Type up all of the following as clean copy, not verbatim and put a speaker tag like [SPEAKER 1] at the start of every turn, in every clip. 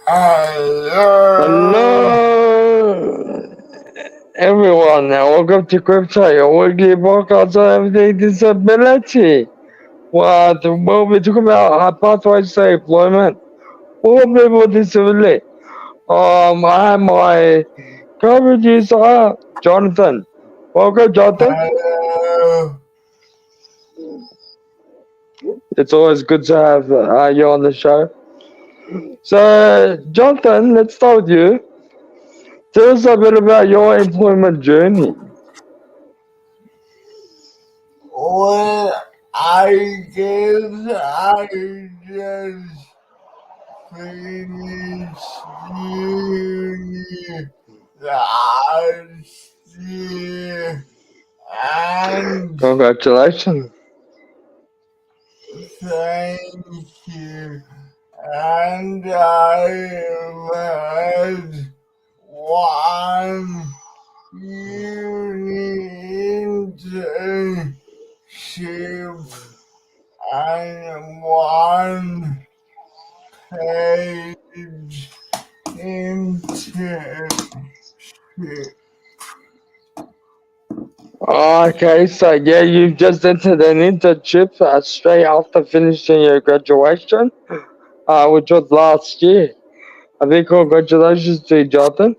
[SPEAKER 1] Hello.
[SPEAKER 2] Hello, everyone, and welcome to CripChat, your weekly podcast on everything disability. We'll be talking about our pathways to employment for people with disability. I have my co-producer, Jonathan. Welcome, Jonathan.
[SPEAKER 1] Hello.
[SPEAKER 2] It's always good to have you on the show. So, Jonathan, let's start with you. Tell us a bit about your employment journey.
[SPEAKER 1] Well, I guess I just finished uni last year and
[SPEAKER 2] Congratulations.
[SPEAKER 1] thank you. And I had one uni internship and one page internship.
[SPEAKER 2] Okay, so yeah, you've just entered an internship straight after finishing your graduation, which was last year. I think congratulations to you, Jonathan.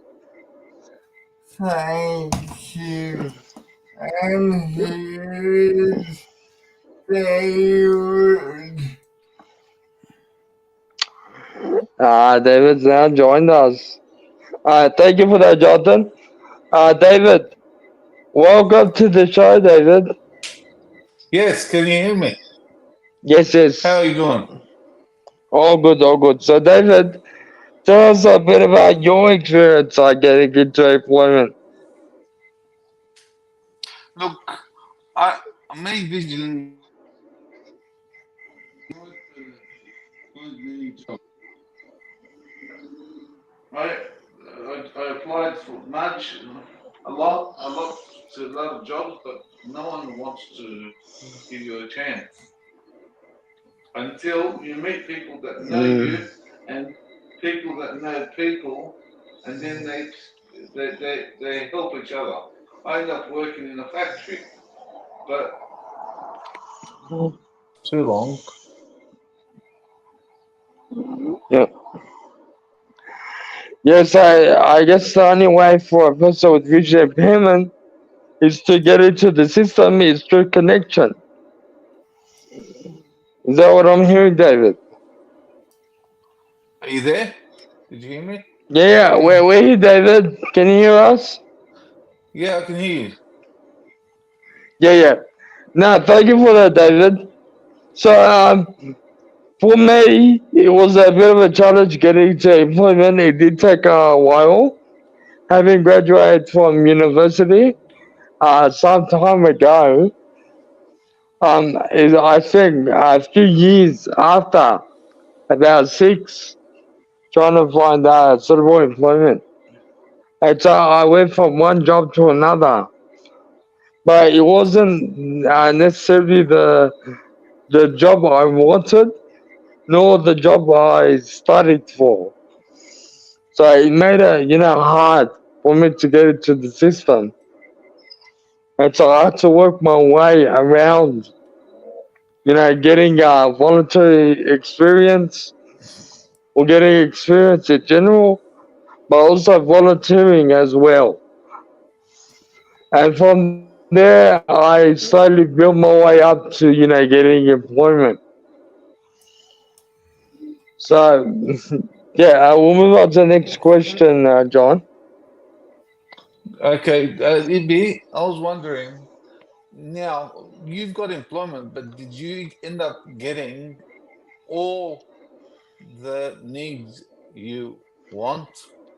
[SPEAKER 1] Thank you. And here's David.
[SPEAKER 2] David's now joined us. Thank you for that, Jonathan. David, welcome to the show, David.
[SPEAKER 3] Yes, can you hear me?
[SPEAKER 2] Yes,
[SPEAKER 3] How are
[SPEAKER 2] yes,
[SPEAKER 3] you doing?
[SPEAKER 2] all good, all good. So, David, tell us a bit about your experience getting into employment.
[SPEAKER 3] Look, I made vision find many jobs. I, I applied for a lot of jobs, but no one wants to give you a chance until you meet people that know
[SPEAKER 2] Mm.
[SPEAKER 3] you and people that know people, and then they help each other. I ended up working in a factory, but too long.
[SPEAKER 2] Yeah. Yes, I guess the only way for a person with visual impairment is to get into the system is through connection. Is that what I'm hearing, David?
[SPEAKER 3] Are you there? Did you hear me?
[SPEAKER 2] Yeah, we're here, David. Can you hear us?
[SPEAKER 3] Yeah, I can hear you.
[SPEAKER 2] Yeah, yeah. No, thank you for that, David. So, for me, it was a bit of a challenge getting to employment. It did take a while. Having graduated from university some time ago, is I think a few years after, about six, trying to find suitable employment. And so I went from one job to another, but it wasn't necessarily the job I wanted, nor the job I studied for. So it made it, hard for me to get into the system. And so I had to work my way around, getting voluntary experience or getting experience in general, but also volunteering as well. And from there, I slowly built my way up to, getting employment. So, yeah, we'll move on to the next question, John.
[SPEAKER 3] Okay, Ibby, I was wondering. Now you've got employment, but did you end up getting all the needs you want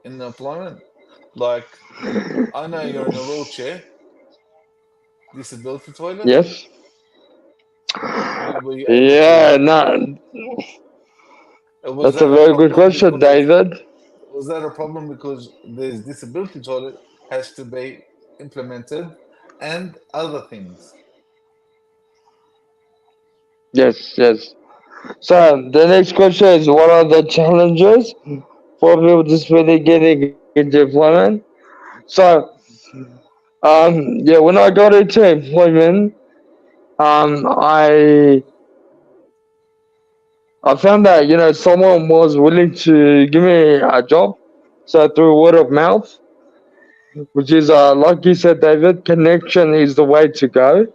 [SPEAKER 3] in employment? Like, I know you're in a wheelchair, disability toilet.
[SPEAKER 2] Yes?
[SPEAKER 3] Were you able
[SPEAKER 2] Yeah,
[SPEAKER 3] to?
[SPEAKER 2] no,
[SPEAKER 3] Was
[SPEAKER 2] that's a
[SPEAKER 3] that a
[SPEAKER 2] very good
[SPEAKER 3] problem
[SPEAKER 2] question,
[SPEAKER 3] because
[SPEAKER 2] David.
[SPEAKER 3] was that a problem because this disability toilet has to be implemented and other things?
[SPEAKER 2] Yes, yes. So, the next question is what are the challenges for people just really getting into employment. So, yeah, when I got into employment, I found that someone was willing to give me a job. So through word of mouth, which is like you said, David, connection is the way to go.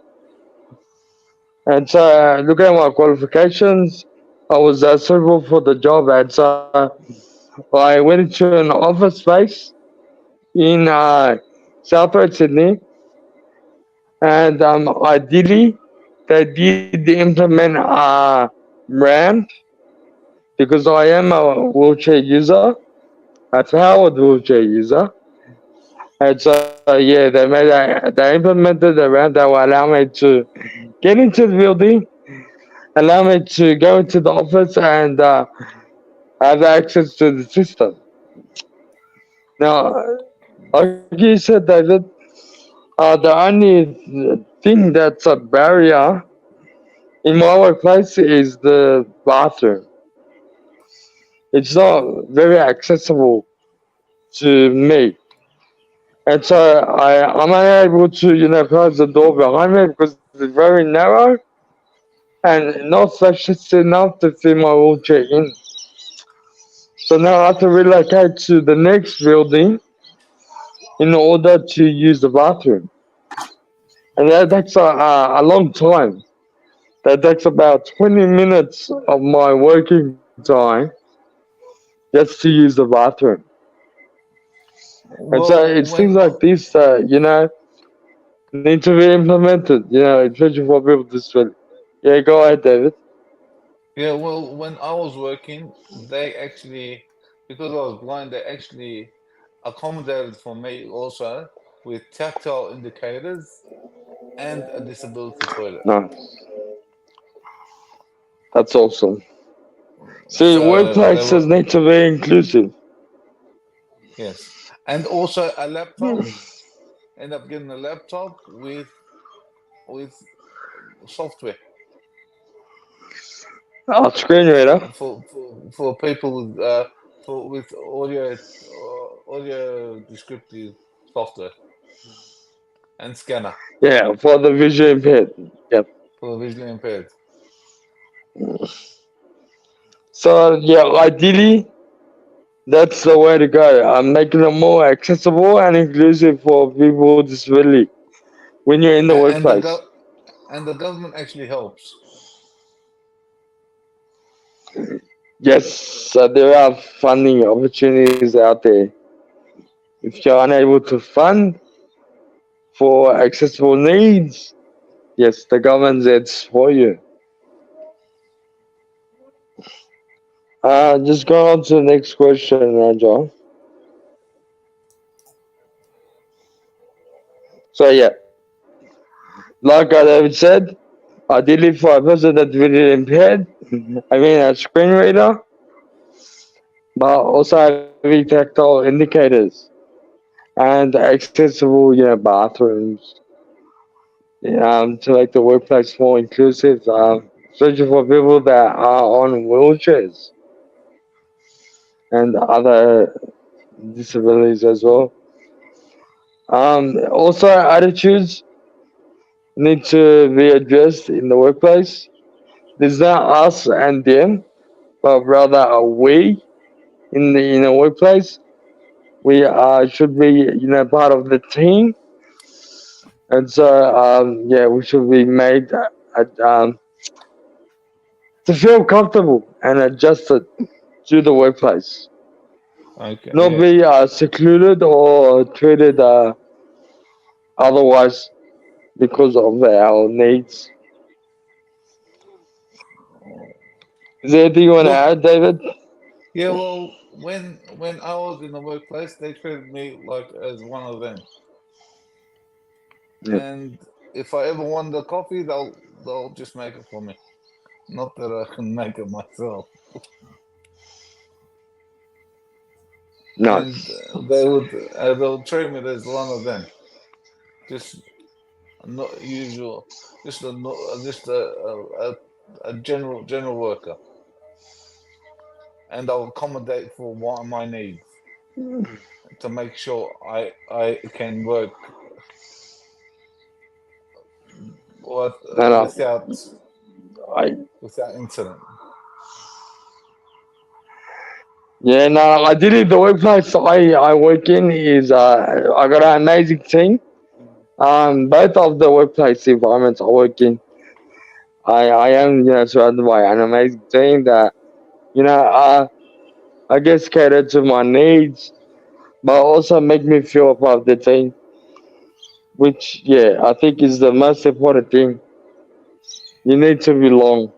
[SPEAKER 2] And so, looking at my qualifications, I was suitable for the job, and so I went into an office space in Southwest Sydney, and ideally, they did implement a ramp because I am a wheelchair user, a powered wheelchair user. And so, yeah, they implemented a ramp that will allow me to get into the building, allow me to go into the office, and have access to the system. Now, like you said, David, the only thing that's a barrier in my workplace is the bathroom. It's not very accessible to me. And so I'm unable to, close the door behind me because it's very narrow and not spacious enough to fit my wheelchair in. So now I have to relocate to the next building in order to use the bathroom. And that takes a long time. That takes about 20 minutes of my working time just to use the bathroom. And so
[SPEAKER 3] Well,
[SPEAKER 2] it's things like this that, need to be implemented, especially for people to spend. Yeah, go ahead, David.
[SPEAKER 3] when I was working, they actually, because I was blind, they actually accommodated for me also with tactile indicators and a disability toilet.
[SPEAKER 2] No, that's awesome. See,
[SPEAKER 3] So they
[SPEAKER 2] workplaces
[SPEAKER 3] were,
[SPEAKER 2] need to be inclusive.
[SPEAKER 3] yes, and also a laptop. End up getting a laptop with software
[SPEAKER 2] Screen reader.
[SPEAKER 3] for people with audio descriptive software and scanner
[SPEAKER 2] Yeah, for the visually impaired. Yep.
[SPEAKER 3] for the visually impaired.
[SPEAKER 2] So yeah, ideally, that's the way to go. I'm making it more accessible and inclusive for people with disability when you're in the
[SPEAKER 3] And the
[SPEAKER 2] workplace.
[SPEAKER 3] and the government actually helps.
[SPEAKER 2] Yes, there are funding opportunities out there. If you're unable to fund for accessible needs, yes, the government's there for you. Just go on to the next question, John. So yeah, like David said, ideally for a person that's visually impaired, I mean a screen reader, but also having tactile indicators and accessible, bathrooms, to make the workplace more inclusive, especially for people that are on wheelchairs and other disabilities as well. Also, attitudes need to be addressed in the workplace. There's not us and them, but rather a we in the workplace. We should be, part of the team, and so yeah, we should be made to feel comfortable and adjusted to the workplace,
[SPEAKER 3] Okay,
[SPEAKER 2] not
[SPEAKER 3] yeah.
[SPEAKER 2] be secluded or treated otherwise because of our needs. Is there anything you want to
[SPEAKER 3] Look,
[SPEAKER 2] add, David?
[SPEAKER 3] yeah. Well, when I was in the workplace, they treated me like as one of them.
[SPEAKER 2] Yeah.
[SPEAKER 3] And if I ever want a coffee, they'll just make it for me. Not that I can make it myself. And
[SPEAKER 2] Nice.
[SPEAKER 3] they'll treat me as one of them. Just not usual. Just a just a general worker. and I'll accommodate for what my needs to make sure I can work what
[SPEAKER 2] And I
[SPEAKER 3] without incident.
[SPEAKER 2] yeah, no, ideally the workplace I work in is I got an amazing team. Both of the workplace environments I work in, I am surrounded by an amazing team that you know I guess cater to my needs, but also make me feel a part of the team, which yeah I think is the most important thing. You need to belong,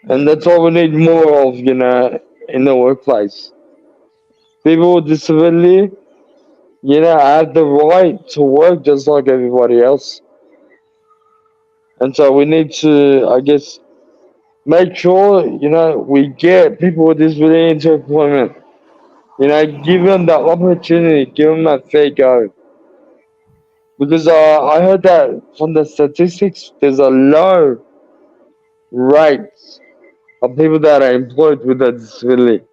[SPEAKER 2] and
[SPEAKER 3] Yeah.
[SPEAKER 2] that's what we need more of, in the workplace. People with disability, have the right to work just like everybody else. And so we need to, I guess, make sure, we get people with disability into employment. Give them the opportunity, give them a fair go. Because I heard that from the statistics, there's a low rate of people that are employed with a disability.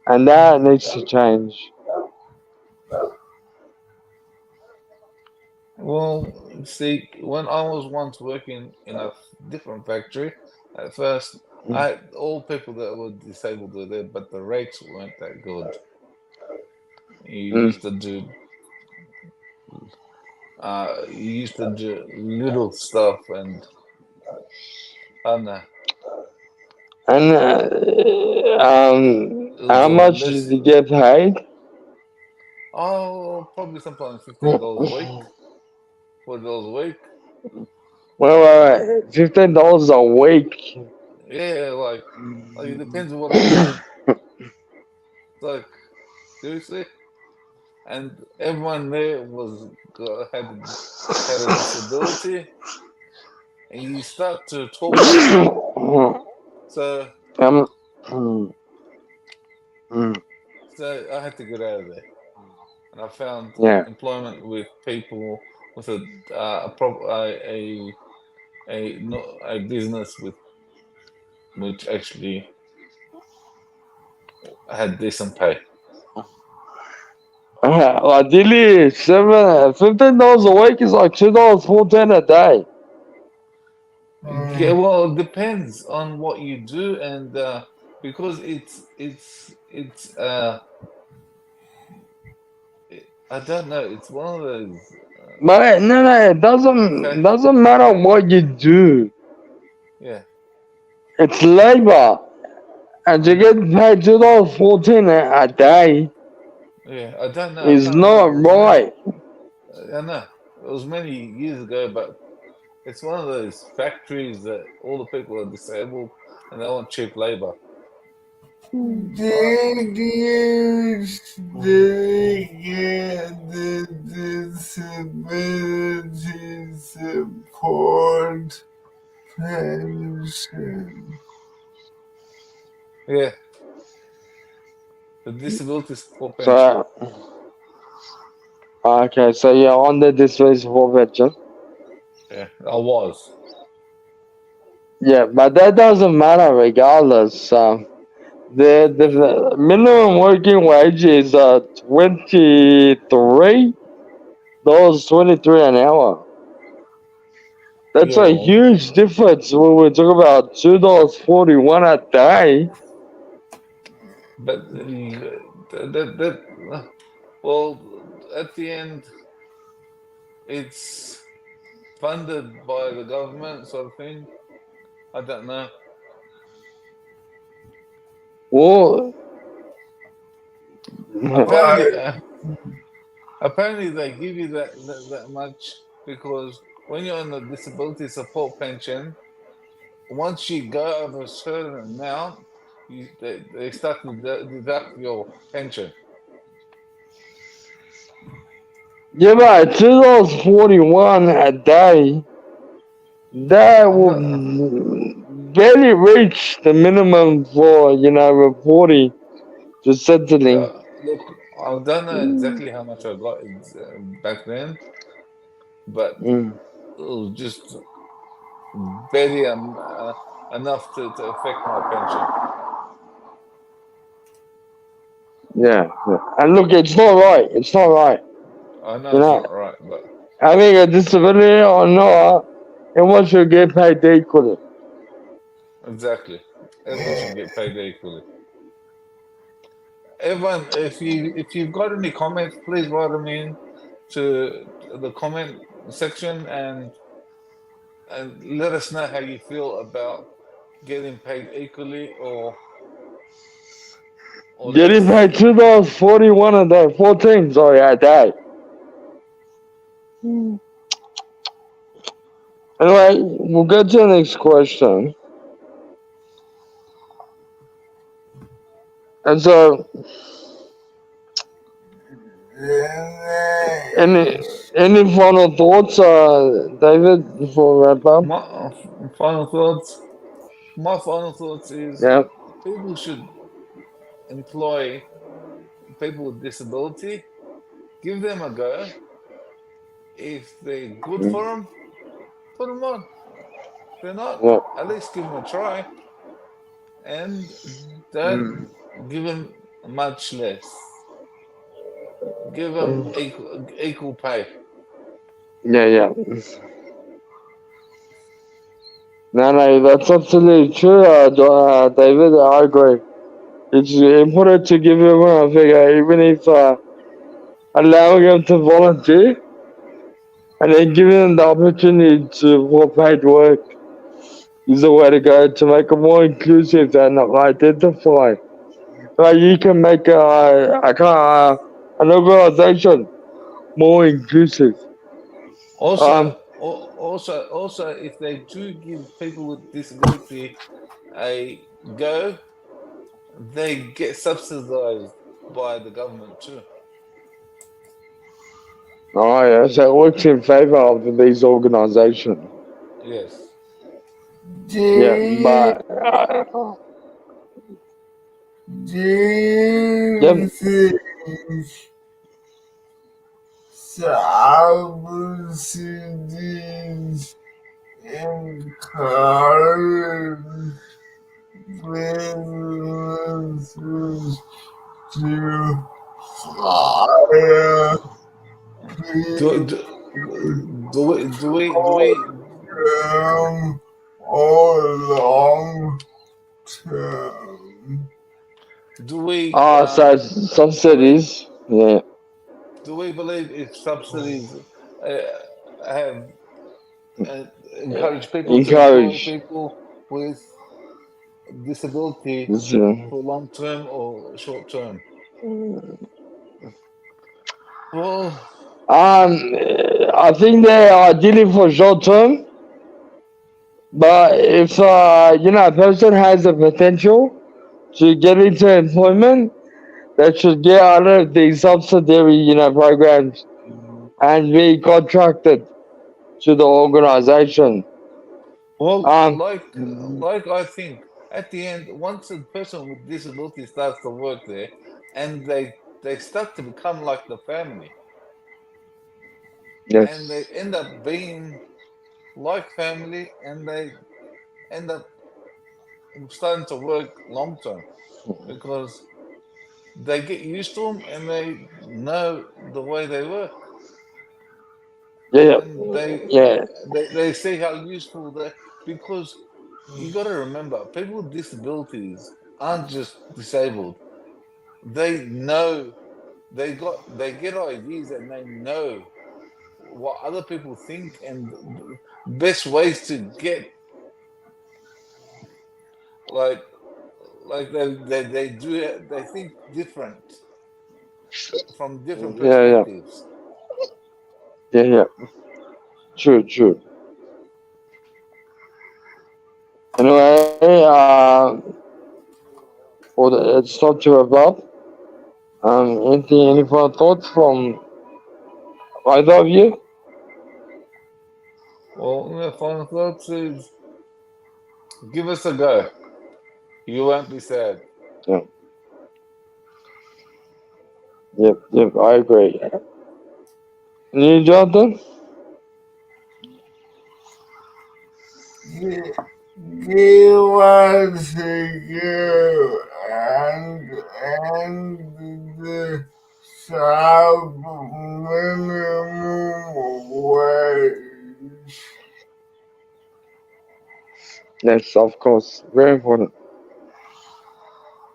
[SPEAKER 2] And that needs to change.
[SPEAKER 3] Well, see, when I was once working in a different factory, at first, I had all people that were disabled were there, but the rates weren't that good. You
[SPEAKER 2] Mm.
[SPEAKER 3] used to do, little stuff, and I don't know,
[SPEAKER 2] And
[SPEAKER 3] it was
[SPEAKER 2] how
[SPEAKER 3] a
[SPEAKER 2] much did
[SPEAKER 3] less.
[SPEAKER 2] you get paid?
[SPEAKER 3] Oh, probably sometimes $15 a week, $40 a week.
[SPEAKER 2] Well, $15 a week.
[SPEAKER 3] Yeah, like it depends on what I'm doing. Like seriously, and everyone there was had a disability, and you start to talk to them. So
[SPEAKER 2] um, mm, mm,
[SPEAKER 3] so I had to get out of there, and I found
[SPEAKER 2] yeah.
[SPEAKER 3] employment with people with a business with which actually had decent pay.
[SPEAKER 2] Ideally, $15 a week is like $2.14 a day.
[SPEAKER 3] Yeah, well, it depends on what you do, and because I don't know. It's one of those
[SPEAKER 2] But no, no, it doesn't
[SPEAKER 3] fact.
[SPEAKER 2] doesn't matter what you do.
[SPEAKER 3] Yeah,
[SPEAKER 2] It's labor, and
[SPEAKER 3] I
[SPEAKER 2] you
[SPEAKER 3] know.
[SPEAKER 2] get paid $2.14 a day
[SPEAKER 3] Yeah, I don't know. I
[SPEAKER 2] is
[SPEAKER 3] can't remember.
[SPEAKER 2] not
[SPEAKER 3] It was many.
[SPEAKER 2] right.
[SPEAKER 3] I know it was many years ago, but it's one of those factories that all the people are disabled and they want cheap labor.
[SPEAKER 1] Did you still get the disability support pension?
[SPEAKER 3] Yeah, the disability support pension.
[SPEAKER 2] So, okay, so you're on the disability support veteran.
[SPEAKER 3] Yeah, I was.
[SPEAKER 2] Yeah, but that doesn't matter regardless. The minimum working wage is $23 an hour. That's
[SPEAKER 3] Yeah,
[SPEAKER 2] a
[SPEAKER 3] well,
[SPEAKER 2] huge difference when we talk about $2.41 a day.
[SPEAKER 3] but well, at the end, it's funded by the government, sort of thing. I don't know.
[SPEAKER 2] Well,
[SPEAKER 3] Apparently,
[SPEAKER 1] But
[SPEAKER 3] apparently they give you that much because when you're on the disability support pension, once you go over a certain amount, they start to deduct your pension.
[SPEAKER 2] yeah, but $2.41 a day, that
[SPEAKER 3] I'm
[SPEAKER 2] will
[SPEAKER 3] not.
[SPEAKER 2] barely reach the minimum for, reporting to settling.
[SPEAKER 3] Yeah, look, I don't know exactly how much I got back then, but
[SPEAKER 2] Mm.
[SPEAKER 3] it was just barely enough to affect my pension.
[SPEAKER 2] Yeah, yeah. And look, it's not right. It's not right.
[SPEAKER 3] I know
[SPEAKER 2] You
[SPEAKER 3] it's
[SPEAKER 2] know,
[SPEAKER 3] not right, but
[SPEAKER 2] having a disability or not, everyone should get paid equally.
[SPEAKER 3] exactly. Everyone should get paid equally. Everyone, if you've got any comments, please write them in to the comment section and let us know how you feel about getting paid equally or
[SPEAKER 2] Getting
[SPEAKER 3] less.
[SPEAKER 2] paid $2.41 a day, 14, sorry, a day. Anyway, we'll get to the next question. And so, any any final thoughts, David, before we wrap up?
[SPEAKER 3] My final thoughts. My final thoughts is
[SPEAKER 2] Yeah.
[SPEAKER 3] people should employ people with disability, give them a go. If they're good for them, put them on. If they're not,
[SPEAKER 2] Yeah.
[SPEAKER 3] at least give them a try and don't give them much less. Give them equal pay.
[SPEAKER 2] Yeah, yeah. No, no, that's absolutely true, David. I agree. It's important to give everyone a figure, even if allowing them to volunteer and then giving them the opportunity to for paid work is the way to go to make it more inclusive and identify. Like you can make an organization more inclusive.
[SPEAKER 3] Also,
[SPEAKER 2] Um,
[SPEAKER 3] also, if they do give people with disability a go, they get subsidized by the government too.
[SPEAKER 2] oh yeah, so it works in favor of these organizations.
[SPEAKER 3] Yes.
[SPEAKER 2] Yeah,
[SPEAKER 1] James,
[SPEAKER 2] but yep.
[SPEAKER 1] James subsidies encourage businesses to hire
[SPEAKER 3] Do
[SPEAKER 1] people
[SPEAKER 3] do do we
[SPEAKER 1] term or long term.
[SPEAKER 3] do we
[SPEAKER 2] Ah, so
[SPEAKER 3] believe
[SPEAKER 2] subsidies. Yeah,
[SPEAKER 3] believe if subsidies uh, have uh, encourage people to employ
[SPEAKER 2] encourage.
[SPEAKER 3] people with disability
[SPEAKER 2] This,
[SPEAKER 3] for long term or short term? Well,
[SPEAKER 2] I think they're ideally for short term, but if a person has the potential to get into employment, they should get out of the subsidiary programs and be contracted to the organization.
[SPEAKER 3] well,
[SPEAKER 2] Um,
[SPEAKER 3] like I think at the end, once a person with disability starts to work there, and they start to become like the family, and they
[SPEAKER 2] yes,
[SPEAKER 3] end up being like family, and they end up starting to work long term because they get used to them and they know the way they work,
[SPEAKER 2] yeah,
[SPEAKER 3] and they
[SPEAKER 2] yeah,
[SPEAKER 3] they see how useful they because you got to remember people with disabilities aren't just disabled. They know they get ideas and they know what other people think and best ways to get like they do it, they think different from different
[SPEAKER 2] yeah, yeah,
[SPEAKER 3] perspectives.
[SPEAKER 2] yeah, yeah. True, true. Anyway, it's time to wrap up. Any further thoughts from either of you?
[SPEAKER 3] Well, my final thoughts is give us a go. You won't be sad.
[SPEAKER 2] Yeah, yep, yep. I agree. And you, Jonathan?
[SPEAKER 1] Yeah. give us and the sub minimum wage.
[SPEAKER 2] Yes, of course. Very important.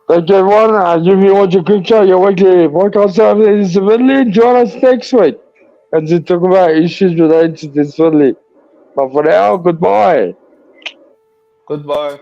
[SPEAKER 2] Thank you, everyone. If you want your CripChat, your weekly podcast on disability, join us next week as we talk about issues related to disability. But for now, goodbye.
[SPEAKER 3] Goodbye.